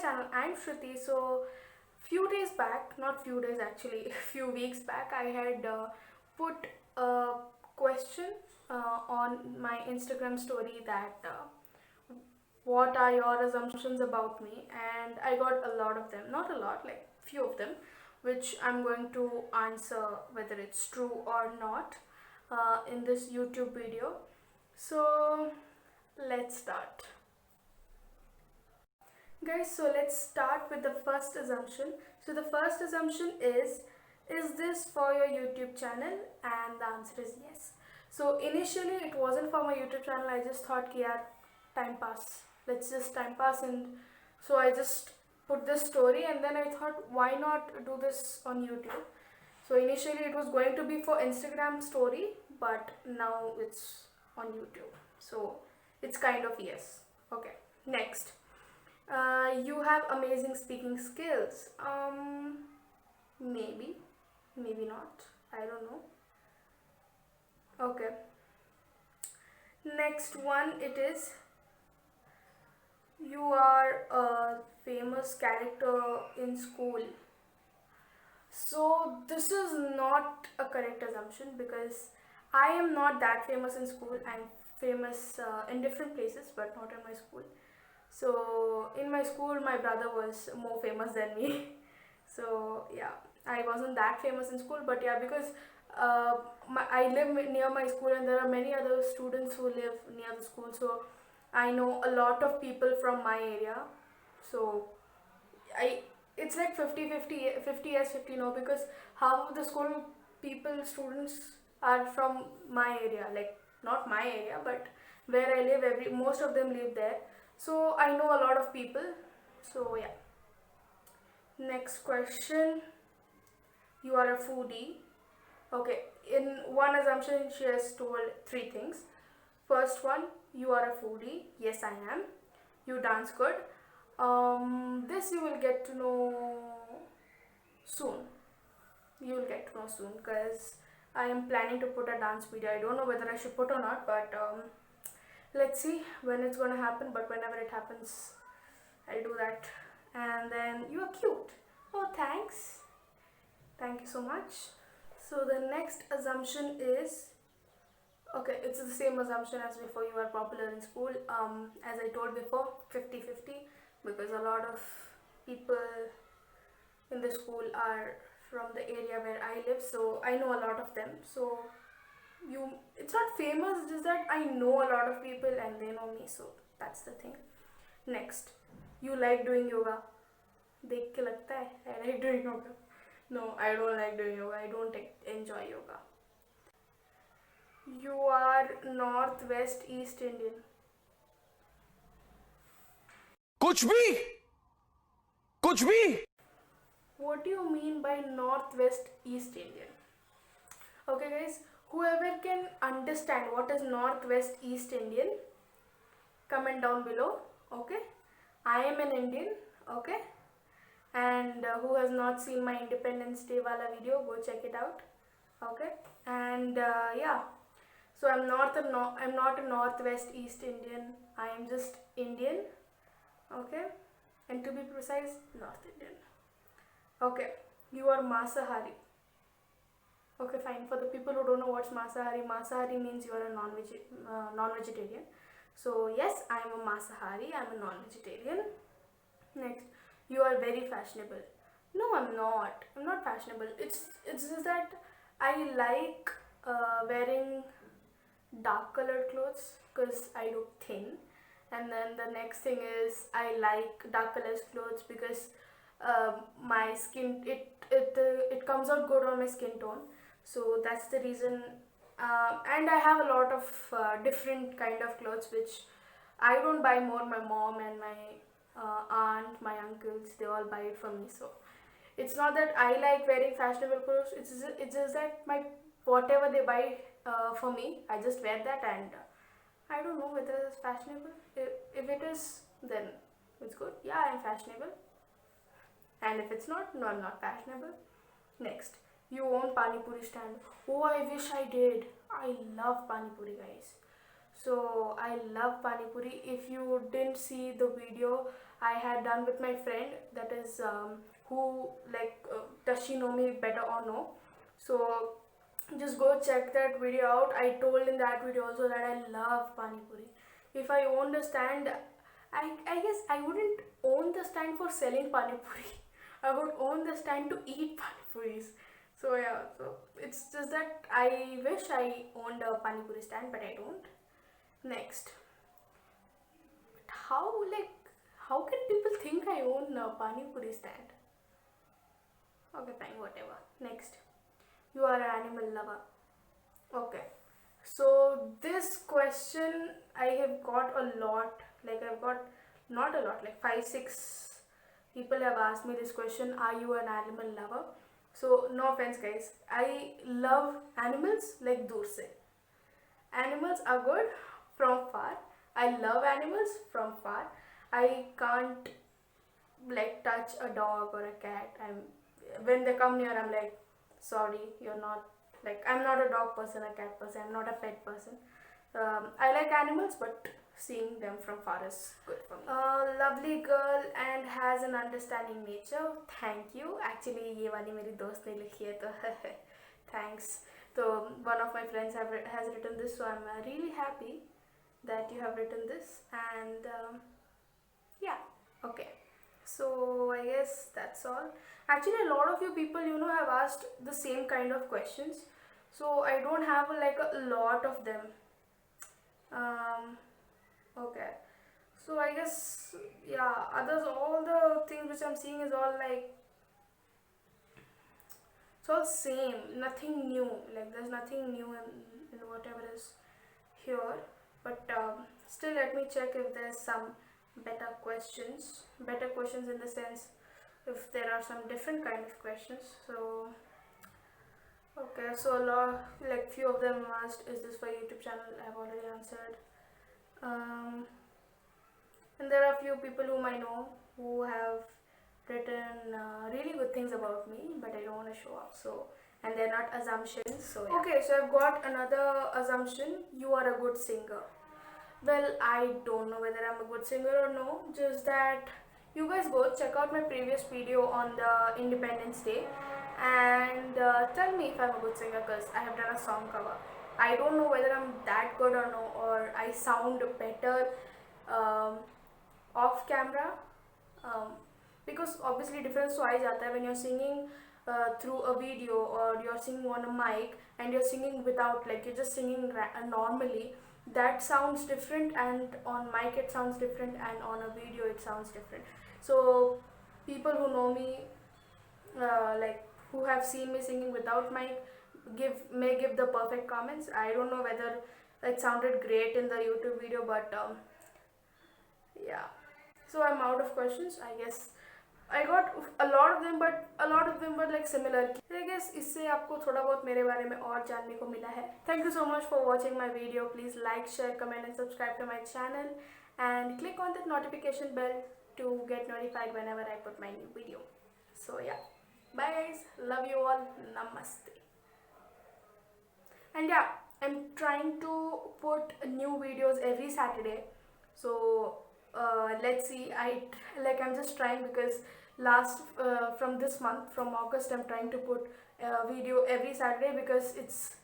channel. I'm Shruti. So, few days back, not few days actually, few weeks back, I had put a question on my Instagram story that what are your assumptions about me, and I got a lot of them, not a lot, like few of them, which I'm going to answer whether it's true or not in this YouTube video. So, let's start. Guys, so let's start with the first assumption. So the first assumption is this for your YouTube channel? And the answer is yes. So initially it wasn't for my YouTube channel. I just thought ki yaar, time pass. Let's just time pass, and so I just put this story, and then I thought why not do this on YouTube. So initially it was going to be for Instagram story, but now it's on YouTube. So it's kind of yes. Okay, next. You have amazing speaking skills. Maybe, maybe not. I don't know. Okay. Next one, it is you are a famous character in school. So this is not a correct assumption because I am not that famous in school. I'm famous in different places, but not in my school. So in my school, my brother was more famous than me. So yeah, I wasn't that famous in school, but yeah, because I live near my school, and there are many other students who live near the school. So I know a lot of people from my area. So I it's like 50-50, 50 yes, 50 no, because half of the school people, students are from my area, like not my area, but where I live, most of them live there. So I know a lot of people. So yeah. Next question. You are a foodie. Okay, in one assumption she has told three things. First one, you are a foodie. Yes, I am. You dance good. This you will get to know soon. You will get to know soon because I am planning to put a dance video. I don't know whether I should put or not, but let's see when it's gonna happen. But whenever it happens, I'll do that. And then you are cute. Oh, thanks. Thank you so much. So the next assumption is, okay, it's the same assumption as before. You are popular in school. As I told before, 50-50, because a lot of people in the school are from the area where I live, so I know a lot of them. So it's not famous, just that I know a lot of people and they know me, so that's the thing. Next, you like doing yoga. देख के लगता है I like doing yoga. No, I don't like doing yoga. I don't enjoy yoga. You are Northwest East Indian. कुछ भी कुछ भी What do you mean by Northwest East Indian? Okay, guys, whoever can understand what is Northwest East Indian, comment down below. Okay, I am an Indian. Okay, and who has not seen my Independence Day wala video, go check it out. Okay, and yeah, so I'm not a Northwest East Indian. I am just Indian. Okay, and to be precise, North Indian. Okay, you are Masahari. Okay, fine. For the people who don't know what's Masahari, Masahari means you are a non-vegetarian. So yes, I am a Masahari. I am a non-vegetarian. Next, you are very fashionable. No, I'm not. I'm not fashionable. It's just that I like wearing dark colored clothes because I look thin. And then the next thing is I like dark colored clothes because my skin, it comes out good on my skin tone. So that's the reason. And I have a lot of different kind of clothes which I don't buy more. My mom and my aunt, my uncles, they all buy it for me. So it's not that I like wearing fashionable clothes. It's just that my whatever they buy for me, I just wear that, and I don't know whether it's fashionable. If it is, then it's good. Yeah, I'm fashionable. And if it's not, no, I'm not fashionable. Next, you own Pani Puri stand. Oh, I wish I did. I love Pani Puri, guys. So I love pani puri. If you didn't see the video I had done with my friend, that is who like does she know me better or no? So just go check that video out. I told in that video also that I love pani puri. If I owned a stand, I guess I wouldn't own the stand for selling pani puri. I would own the stand to eat pani puris. So yeah, so it's just that I wish I owned a pani puri stand, but I don't. Next, how like how can people think I own a pani puri stand? Okay, fine, whatever. Next, you are an animal lover. Okay, so this question I have got a lot. Like I've got not a lot, like 5 6 people have asked me this question. Are you an animal lover? So no offense, guys. I love animals like dur se. Animals are good from far. I love animals from far. I can't like touch a dog or a cat. When they come near, I'm like, sorry, you're not like I'm not a dog person, a cat person. I'm not a pet person. I like animals, but seeing them from far is good for me. Lovely girl and has an understanding nature. Thank you. Actually, ये वाली मेरी दोस्त ने लिखी है तो thanks. So one of my friends has written this, so I'm really happy that you have written this. And yeah, okay. So I guess that's all. Actually, a lot of you people, have asked the same kind of questions. So I don't have like a lot of them. Okay. So I guess yeah. Others, all the things which I'm seeing is all like it's all same. Nothing new. Like there's nothing new in whatever is here. But still, let me check if there's some better questions. Better questions in the sense if there are some different kind of questions. So okay, so a lot, like few of them asked, is this for YouTube channel? I've already answered. And there are few people whom I know who have written really good things about me, but I don't want to show off. So, and they're not assumptions. So yeah. Okay, so I've got another assumption. You are a good singer. Well, I don't know whether I'm a good singer or no. Just that you guys go check out my previous video on the Independence Day and tell me if I'm a good singer, because I have done a song cover. I don't know whether I'm that good or no, or I sound better off camera, because obviously difference तो आ ही जाता है when you're singing through a video or you're singing on a mic and you're singing without, like you're just singing normally. That sounds different, and on mic it sounds different, and on a video it sounds different. So people who know me, like who have seen me singing without mic, may give the perfect comments. I don't know whether it sounded great in the YouTube video, but yeah. So I'm out of questions. I guess I got a lot of them, but a lot of them were like similar. I guess इससे आपको थोड़ा बहुत मेरे बारे में और जानने को मिला है. Thank you so much for watching my video. Please like, share, comment and subscribe to my channel, and click on that notification bell to get notified whenever I put my new video. So yeah, bye guys. Love you all. Namaste. And yeah, I'm trying to put new videos every Saturday. So let's see. I'm just trying, because from this month, from August, I'm trying to put a video every Saturday, because it's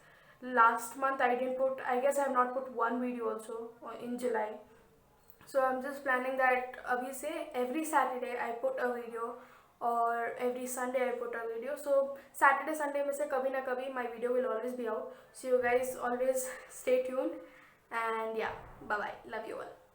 last month I didn't put, I guess I have not put one video also in July. So I'm just planning that abhi se every Saturday I put a video, or every Sunday I put a video. So Saturday Sunday में से कभी ना कभी my video will always be out. So you guys always stay tuned, and yeah, bye bye, love you all.